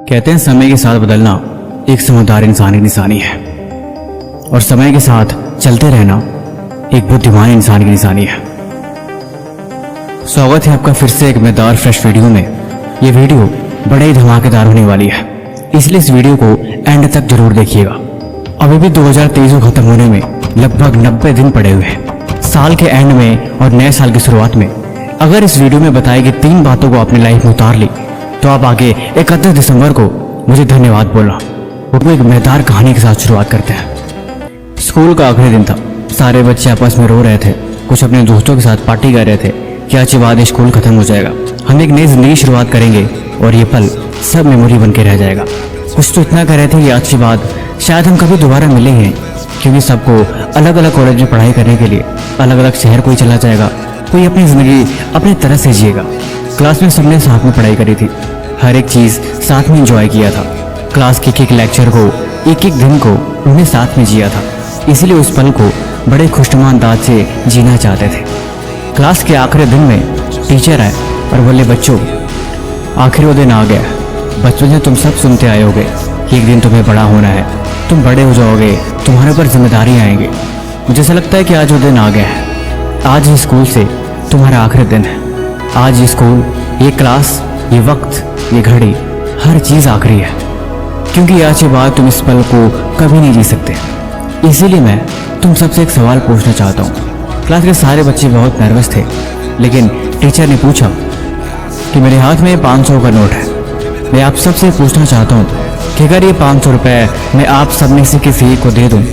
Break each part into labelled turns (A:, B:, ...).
A: कहते हैं समय के साथ बदलना एक समझदार इंसान की निशानी है और समय के साथ चलते रहना एक बुद्धिमान इंसान की निशानी है। स्वागत है आपका फिर से एक मजेदार फ्रेश वीडियो में। ये वीडियो बड़े ही धमाकेदार होने वाली है, इसलिए इस वीडियो को एंड तक जरूर देखिएगा। अभी भी 2023 को खत्म होने में लगभग 90 दिन पड़े हुए हैं। साल के एंड में और नए साल की शुरुआत में अगर इस वीडियो में बताई गई 3 बातों को अपनी लाइफ में उतार ली तो आप आगे 31 दिसंबर को मुझे धन्यवाद बोलना। वो एक मजेदार कहानी के साथ शुरुआत करते हैं। स्कूल का आखिरी दिन था। सारे बच्चे आपस में रो रहे थे, कुछ अपने दोस्तों के साथ पार्टी कर रहे थे कि आज के बाद स्कूल खत्म हो जाएगा, हम एक नई जिंदगी शुरुआत करेंगे और ये पल सब मेमोरी बन के रह जाएगा। कुछ तो इतना कह रहे थे कि आज के बाद शायद हम कभी दोबारा मिलेंगे, क्योंकि सबको अलग अलग कॉलेज में पढ़ाई करने के लिए अलग अलग शहर कोई चला जाएगा, कोई अपनी ज़िंदगी अपनी तरह से जिएगा। क्लास में सबने साथ में पढ़ाई करी थी, हर एक चीज़ साथ में एंजॉय किया था। क्लास के एक लेक्चर को एक दिन को उन्हें साथ में जिया था, इसीलिए उस पल को बड़े खुशनुमा अंदाज से जीना चाहते थे। क्लास के आखिरी दिन में टीचर आए और बोले, बच्चों आखिर वो दिन आ गया। बचपन से तुम सब सुनते आए होगे कि एक दिन तुम्हें बड़ा होना है, तुम बड़े हो जाओगे, तुम्हारे ऊपर जिम्मेदारी आएंगे। मुझे ऐसा लगता है कि आज वो दिन आ गया है। आज ही स्कूल से तुम्हारा आखिरी दिन है। आज ये स्कूल, ये क्लास, ये वक्त, ये घड़ी, हर चीज़ आखिरी है, क्योंकि आज के बाद तुम इस पल को कभी नहीं जी सकते। इसीलिए मैं तुम सबसे एक सवाल पूछना चाहता हूँ। क्लास के सारे बच्चे बहुत नर्वस थे, लेकिन टीचर ने पूछा कि मेरे हाथ में 500 का नोट है। मैं आप सबसे पूछना चाहता हूँ कि अगर ये 500 रुपये मैं आप सब में से किसी को दे दूँ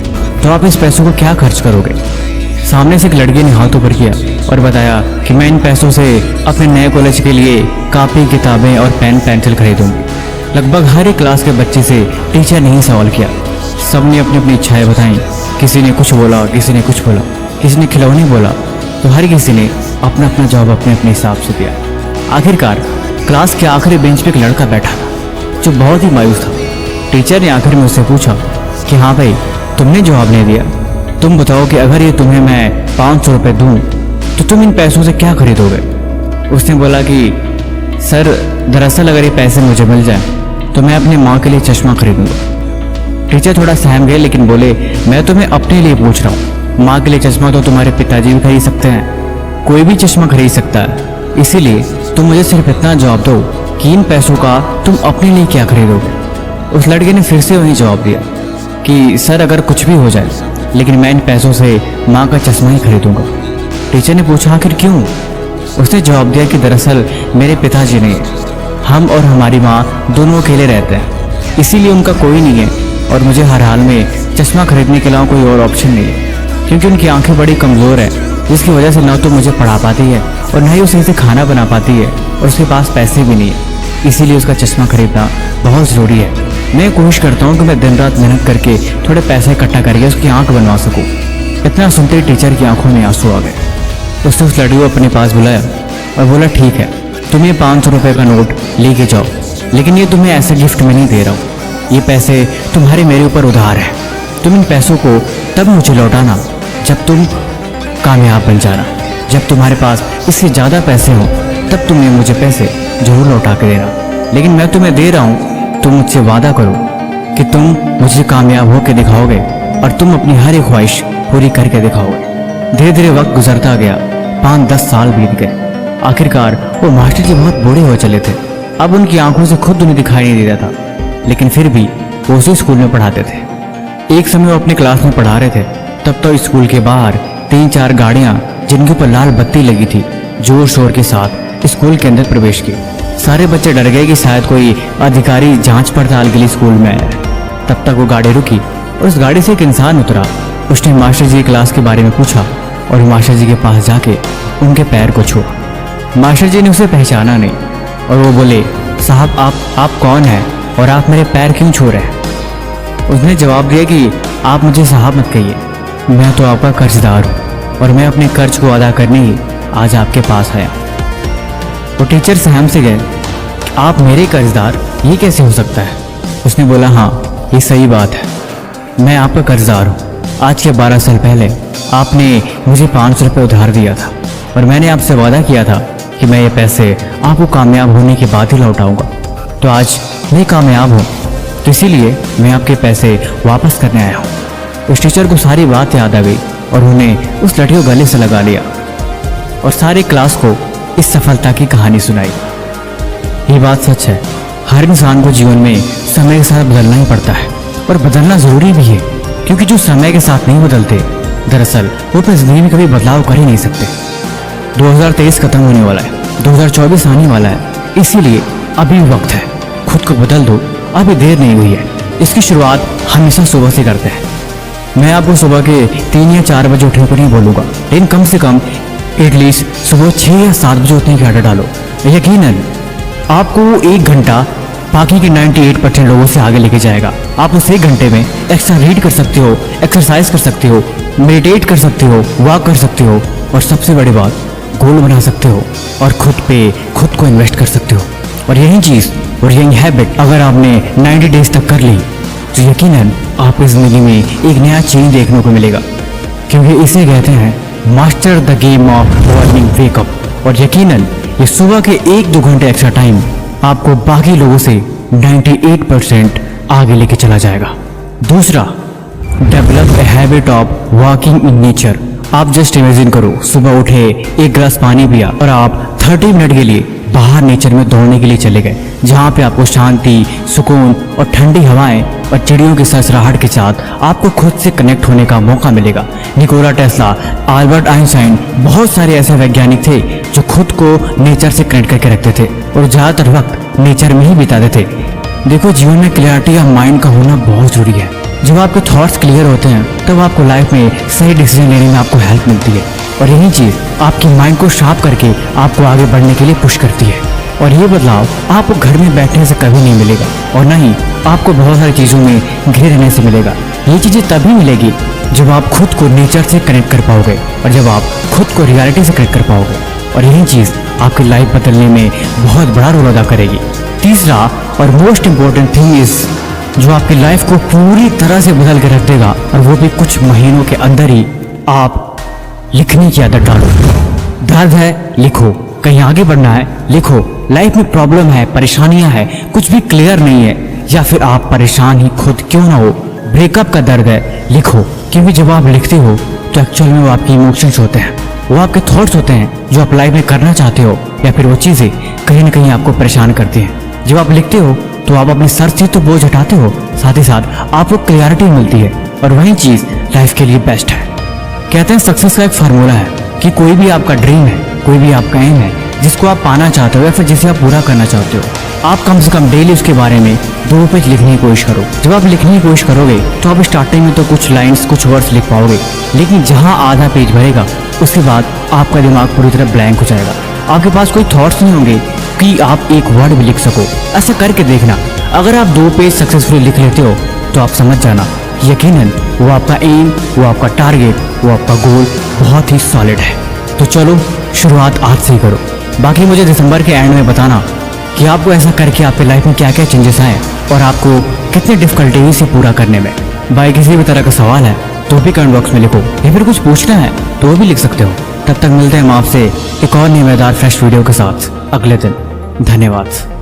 A: तो आप इस पैसों को क्या खर्च करोगे? सामने से एक लड़के ने हाथ ऊपर किया और बताया कि मैं इन पैसों से अपने नए कॉलेज के लिए कॉपी, किताबें और पेन पेंसिल खरीदूंगी। लगभग हर एक क्लास के बच्चे से टीचर ने ही सवाल किया। सबने अपनी अपनी इच्छाएं बताईं। किसी ने कुछ बोला, किसी ने कुछ बोला, किसी ने खिलौने बोला, तो हर किसी ने अपना अपना जवाब अपने अपने हिसाब से दिया। आखिरकार क्लास के आखिरी बेंच पे एक लड़का बैठा था जो बहुत ही मायूस था। टीचर ने आखिर में उससे पूछा कि हाँ भाई, तुमने जवाब नहीं दिया, तुम बताओ कि अगर ये तुम्हें मैं 500 रुपये दूँ तो तुम इन पैसों से क्या खरीदोगे? उसने बोला कि सर, दरअसल अगर ये पैसे मुझे मिल जाए तो मैं अपनी माँ के लिए चश्मा खरीदूंगा। टीचर थोड़ा सहम गए, लेकिन बोले, मैं तुम्हें अपने लिए पूछ रहा हूँ। माँ के लिए चश्मा तो तुम्हारे पिताजी भी खरीद सकते हैं, कोई भी चश्मा खरीद सकता है। इसीलिए तुम मुझे सिर्फ इतना जवाब दो कि इन पैसों का तुम अपने लिए क्या खरीदोगे? उस लड़के ने फिर से वही जवाब दिया कि सर, अगर कुछ भी हो जाए लेकिन मैं इन पैसों से माँ का चश्मा ही खरीदूंगा। टीचर ने पूछा, आखिर क्यों? उसने जवाब दिया कि दरअसल मेरे पिताजी नहीं है, हम और हमारी माँ दोनों अकेले रहते हैं, इसीलिए उनका कोई नहीं है और मुझे हर हाल में चश्मा खरीदने के अलावा कोई और ऑप्शन नहीं है, क्योंकि उनकी आंखें बड़ी कमज़ोर है, जिसकी वजह से ना तो मुझे पढ़ा पाती है और ना ही उसे से खाना बना पाती है, और उसके पास पैसे भी नहीं है, इसीलिए उसका चश्मा खरीदना बहुत ज़रूरी है। मैं कोशिश करता हूँ कि मैं दिन रात मेहनत करके थोड़े पैसे इकट्ठा करके उसकी आंख बनवा सकूँ। इतना सुनते ही टीचर की आंखों में आंसू आ गए। उसने उस लड़की को अपने पास बुलाया और बोला, ठीक है, तुम ये 500 रुपये का नोट लेके जाओ, लेकिन ये तुम्हें ऐसे गिफ्ट में नहीं दे रहा हूँ। ये पैसे तुम्हारे मेरे ऊपर उधार है। तुम इन पैसों को तब मुझे लौटाना जब तुम कामयाब बन जाना। जब तुम्हारे पास इससे ज़्यादा पैसे हों तब तुम्हें मुझे पैसे जरूर लौटा के देना, लेकिन मैं तुम्हें दे रहा हूँ, तुम मुझसे वादा करो कि तुम मुझे कामयाब होकर दिखाओगे और तुम अपनी हर एक ख्वाहिश पूरी करके दिखाओगे। धीरे धीरे वक्त गुजरता गया, 5-10 साल बीत गए। आखिरकार वो मास्टर जी बहुत बूढ़े हो चले थे। अब उनकी आंखों से खुद उन्हें दिखाई नहीं दे रहा था, लेकिन फिर भी वो उसी स्कूल में पढ़ाते थे। एक समय वो अपनी क्लास में पढ़ा रहे थे, तब तो स्कूल के बाहर 3-4 गाड़ियाँ जिनके ऊपर लाल बत्ती लगी थी जोर शोर के साथ स्कूल के अंदर प्रवेश की। सारे बच्चे डर गए कि शायद कोई अधिकारी जांच पड़ताल के लिए स्कूल में आया। तब तक वो गाड़ी रुकी और उस गाड़ी से एक इंसान उतरा। उसने मास्टर जी की क्लास के बारे में पूछा और मास्टर जी के पास जाके उनके पैर को छुआ। मास्टर जी ने उसे पहचाना नहीं और वो बोले, साहब आप कौन हैं और आप मेरे पैर क्यों छू रहे हैं? उसने जवाब दिया कि आप मुझे साहब मत कहिए, मैं तो आपका कर्जदार हूँ और मैं अपने कर्ज को अदा करने ही आज आपके पास आया। वो टीचर सहम से गए, आप मेरे कर्जदार, ये कैसे हो सकता है? उसने बोला, हाँ ये सही बात है, मैं आपका कर्जदार हूँ। आज के 12 साल पहले आपने मुझे 500 रुपये उधार दिया था और मैंने आपसे वादा किया था कि मैं ये पैसे आपको कामयाब होने के बाद ही लौटाऊंगा। तो आज मैं कामयाब हूँ, तो इसीलिए मैं आपके पैसे वापस करने आया हूँ। उस टीचर को सारी बात याद आ गई और उन्हें उस लड़की को गले से लगा लिया और सारे क्लास को इस सफलता की कहानी सुनाई। ये बात सच है, हर इंसान को जीवन में समय के साथ बदलना ही पड़ता है और बदलना ज़रूरी भी है, क्योंकि जो समय के साथ नहीं बदलते दरअसल वो अपनी ज़िंदगी में कभी बदलाव कर ही नहीं सकते। 2023 खत्म होने वाला है, 2024 आने वाला है, इसीलिए अभी वक्त है, खुद को बदल दो, अभी देर नहीं हुई है। इसकी शुरुआत हमेशा सुबह से करते हैं। मैं आपको सुबह के 3 या 4 बजे उठने को नहीं बोलूँगा, लेकिन कम से कम एटलीस्ट सुबह 6 या 7 बजे उठने की आदत डालो। यकीनन आपको 1 घंटा बाकी के 98% लोगों से आगे लेके जाएगा। आप उस 1 घंटे में एक्स्ट्रा रीड कर सकते हो, एक्सरसाइज कर सकते हो, मेडिटेट कर सकते हो, वॉक कर सकते हो और सबसे बड़ी बात गोल बना सकते हो और खुद को इन्वेस्ट कर सकते हो। और यही चीज़ और यही हैबिट अगर आपने 90 डेज तक कर ली तो यकीनन आपकी ज़िंदगी में एक नया चेंज देखने को मिलेगा, क्योंकि इसे कहते हैं master the game of morning wake up. और यकीनन ये सुबह के 1-2 घंटे एक्स्ट्रा टाइम आपको बाकी लोगों से 98% आगे लेके चला जाएगा। दूसरा, develop a habit of walking in nature. आप जस्ट इमेजिन करो, सुबह उठे, 1 गिलास पानी पिया और आप 30 मिनट के लिए बाहर नेचर में दौड़ने के लिए चले गए, जहाँ पे आपको शांति, सुकून और ठंडी हवाएं और चिड़ियों की सरसराहट के साथ आपको खुद से कनेक्ट होने का मौका मिलेगा। निकोला टेस्ला, अल्बर्ट आइंस्टाइन, बहुत सारे ऐसे वैज्ञानिक थे जो खुद को नेचर से कनेक्ट करके रखते थे और ज़्यादातर वक्त नेचर में ही बिताते थे। देखो, जीवन में क्लियरिटी ऑफ माइंड का होना बहुत ज़रूरी है। जब आपके थॉट्स क्लियर होते हैं तब आपको लाइफ में सही डिसीजन लेने में आपको हेल्प मिलती है और यही चीज़ आपकी माइंड को शार्प करके आपको आगे बढ़ने के लिए पुश करती है। और ये बदलाव आपको घर में बैठने से कभी नहीं मिलेगा और ना ही आपको बहुत सारी चीज़ों में घिरे रहने से मिलेगा। ये चीज़ें तभी मिलेगी जब आप खुद को नेचर से कनेक्ट कर पाओगे और जब आप खुद को रियलिटी से कनेक्ट कर पाओगे, और यही चीज़ आपकी लाइफ बदलने में बहुत बड़ा रोल अदा करेगी। तीसरा और मोस्ट इम्पोर्टेंट थिंग इज जो आपकी लाइफ को पूरी तरह से बदल के रख देगा, और वो भी कुछ महीनों के अंदर ही, आप लिखने की आदत डालो। दर्द है, लिखो। कहीं आगे बढ़ना है, लिखो। लाइफ में प्रॉब्लम है, परेशानियां है, कुछ भी क्लियर नहीं है, या फिर आप परेशान ही खुद क्यों ना हो, ब्रेकअप का दर्द है, लिखो। क्योंकि जब आप लिखते हो तो एक्चुअल में वो आपके इमोशंस होते हैं, वो आपके थॉट्स होते हैं जो आप लाइफ में करना चाहते हो, या फिर वो चीज़ें कहीं ना कहीं आपको परेशान करती हैं। जब आप लिखते हो तो आप अपने सर से तो बोझ हटाते हो, साथ ही साथ आपको क्लियरिटी मिलती है, और वही चीज़ लाइफ के लिए बेस्ट है। कहते हैं सक्सेस का एक फार्मूला है कि कोई भी आपका ड्रीम है, कोई भी आपका एम है जिसको आप पाना चाहते हो या फिर जिसे आप पूरा करना चाहते हो, आप कम से कम डेली उसके बारे में 2 पेज लिखने की कोशिश करो। जब आप लिखने की कोशिश करोगे तो आप स्टार्टिंग में तो कुछ लाइन्स, कुछ वर्ड्स लिख पाओगे, लेकिन जहाँ आधा पेज भरेगा उसके बाद आपका दिमाग पूरी तरह ब्लैंक हो जाएगा। आपके पास कोई थॉट्स नहीं होंगे कि आप एक वर्ड भी लिख सको। ऐसा करके देखना, अगर आप 2 पेज सक्सेसफुली लिख लेते हो तो आप समझ जाना यकीनन वो आपका एम, वो आपका टारगेट, वो आपका गोल बहुत ही सॉलिड है। तो चलो शुरुआत आज से ही करो। बाकी मुझे दिसंबर के एंड में बताना कि आपको ऐसा करके आपकी लाइफ में क्या क्या चेंजेस आए और आपको कितनी डिफिकल्टी हुई इसे पूरा करने में। भाई किसी भी तरह का सवाल है तो भी कमेंट बॉक्स में लिखो, या फिर कुछ पूछना है तो वो भी लिख सकते हो। तब तक मिलते हैं हम आपसे एक और नई मजेदार फ्रेश वीडियो के साथ अगले दिन। धन्यवाद।